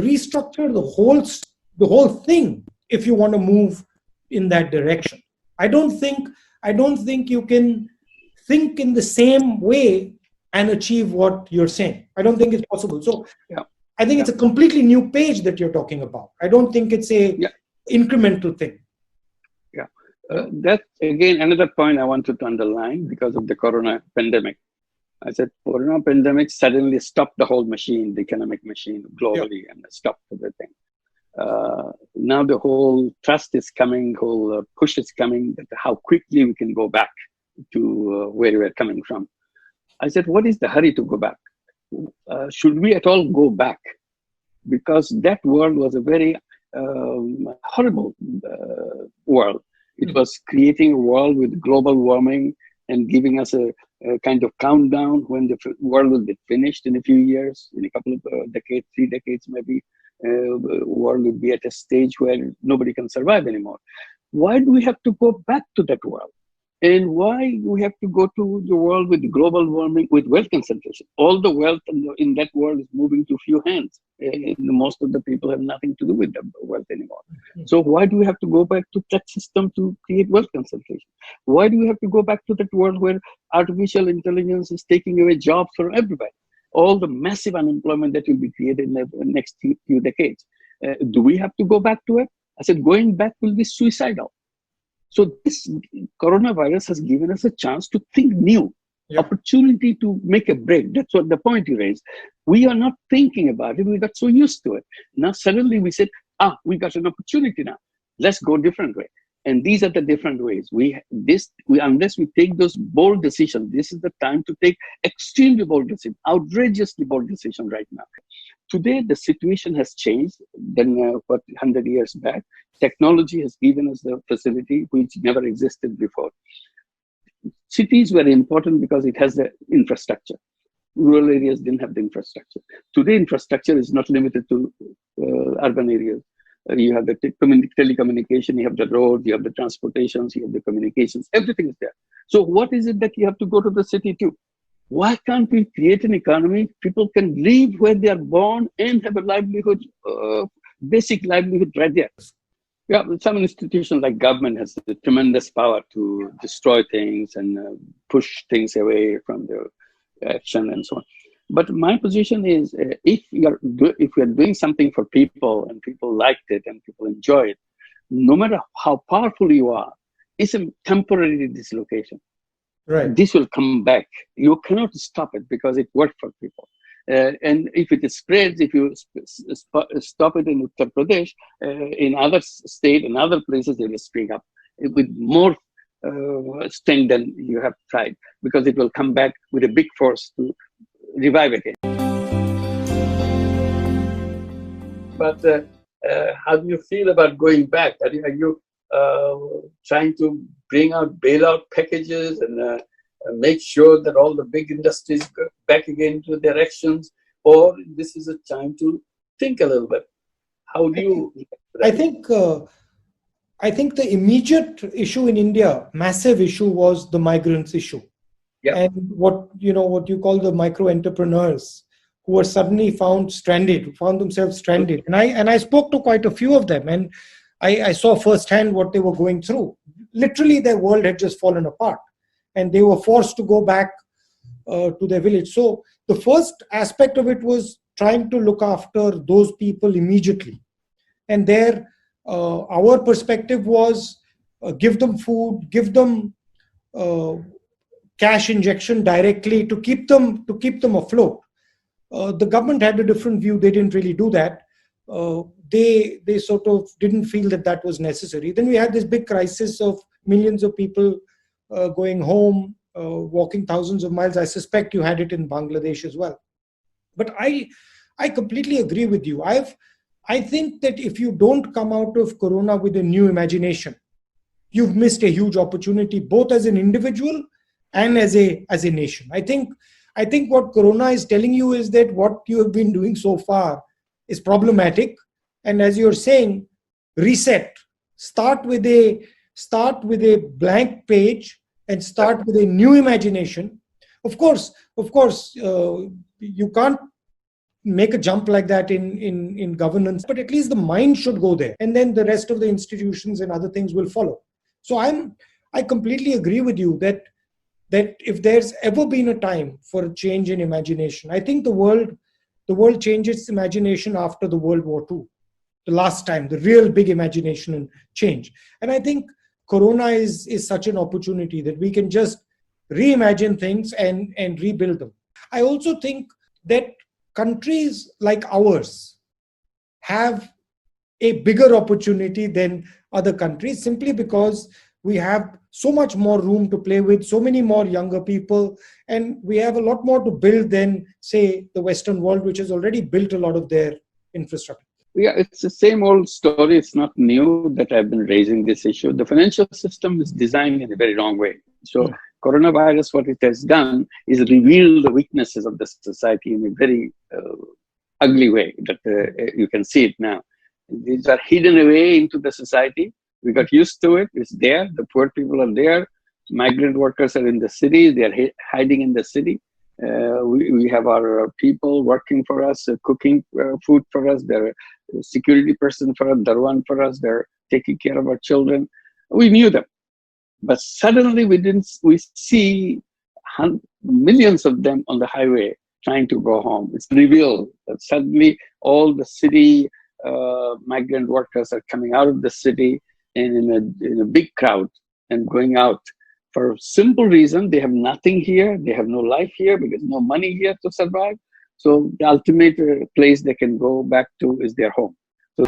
restructure the whole thing if you want to move in that direction. I don't think you can think in the same way and achieve what you're saying. I don't think it's possible. So Yeah. I think it's a completely new page that you're talking about. I don't think it's a incremental thing. Yeah. That's again another point I wanted to underline because of the corona pandemic. I said corona pandemic suddenly stopped the whole machine, the economic machine globally, and stopped everything. Now the whole trust is coming, whole push is coming, that how quickly we can go back to where we're coming from. I said, what is the hurry to go back? Should we at all go back? Because that world was a very horrible world. It was creating a world with global warming and giving us a kind of countdown when the world will be finished in a few years, in a couple of decades, 3 decades maybe. World will be at a stage where nobody can survive anymore. Why do we have to go back to that world? And why we have to go to the world with global warming, with wealth concentration? All the wealth in that world is moving to few hands. And most of the people have nothing to do with the wealth anymore. So why do we have to go back to that system to create wealth concentration? Why do we have to go back to that world where artificial intelligence is taking away jobs from everybody? All the massive unemployment that will be created in the next few decades. Do we have to go back to it? I said, going back will be suicidal. So this coronavirus has given us a chance to think new, opportunity to make a break. That's what the point you raised. We are not thinking about it. We got so used to it. Now suddenly we said, we got an opportunity now. Let's go different way. And these are the different ways. Unless we take those bold decisions, this is the time to take extremely bold decisions, outrageously bold decisions right now. Today, the situation has changed than 100 years back. Technology has given us the facility which never existed before. Cities were important because it has the infrastructure. Rural areas didn't have the infrastructure. Today, infrastructure is not limited to urban areas. You have the telecommunication, you have the roads, you have the transportations, you have the communications, everything is there. So what is it that you have to go to the city to? Why can't we create an economy? People can live where they are born and have a livelihood, basic livelihood right there. Yeah, some institutions like government has a tremendous power to destroy things and push things away from the action and so on. But my position is, if we are doing something for people and people liked it and people enjoy it, no matter how powerful you are, it's a temporary dislocation. Right. This will come back. You cannot stop it because it worked for people. And if it spreads, if you stop it in Uttar Pradesh, in other states and other places, it will spring up with more strength than you have tried, because it will come back with a big force to revive again. But how do you feel about going back? Are you trying to bring out bailout packages and make sure that all the big industries go back again to their actions, or this is a time to think a little bit? How do you? I think the immediate issue in India, massive issue, was the migrants issue. Yeah. And what you call the micro entrepreneurs who were suddenly found themselves stranded. And I spoke to quite a few of them, and I saw firsthand what they were going through. Literally, their world had just fallen apart, and they were forced to go back to their village. So the first aspect of it was trying to look after those people immediately. And there, our perspective was give them food, give them cash injection directly to keep them afloat. The government had a different view. They didn't really do that. They sort of didn't feel that was necessary. Then we had this big crisis of millions of people going home, walking thousands of miles. I suspect you had it in Bangladesh as well. But I completely agree with you. I think that if you don't come out of Corona with a new imagination, you've missed a huge opportunity, both as an individual and as a nation. I think what Corona is telling you is that what you have been doing so far is problematic. And as you're saying, reset. Start with a blank page and start with a new imagination. Of course, you can't make a jump like that in governance, but at least the mind should go there, and then the rest of the institutions and other things will follow. So I completely agree with you that if there's ever been a time for a change in imagination, I think the world changed its imagination after the World War II, the last time, the real big imagination and change. And I think Corona is such an opportunity that we can just reimagine things and rebuild them. I also think that countries like ours have a bigger opportunity than other countries, simply because we have so much more room to play with, so many more younger people, and we have a lot more to build than, say, the Western world, which has already built a lot of their infrastructure. Yeah, it's the same old story. It's not new that I've been raising this issue. The financial system is designed in a very wrong way. So coronavirus, what it has done is reveal the weaknesses of the society in a very ugly way that you can see it now. These are hidden away into the society. We got used to it. It's there. The poor people are there. Migrant workers are in the city. They are hiding in the city. We have our people working for us, cooking food for us. They're a security person for us, Darwan for us. They're taking care of our children. We knew them. But suddenly we see millions of them on the highway trying to go home. It's revealed that suddenly all the city migrant workers are coming out of the city and in a big crowd and going out for simple reason. They have nothing here. They have no life here because no money here to survive. So the ultimate place they can go back to is their home. So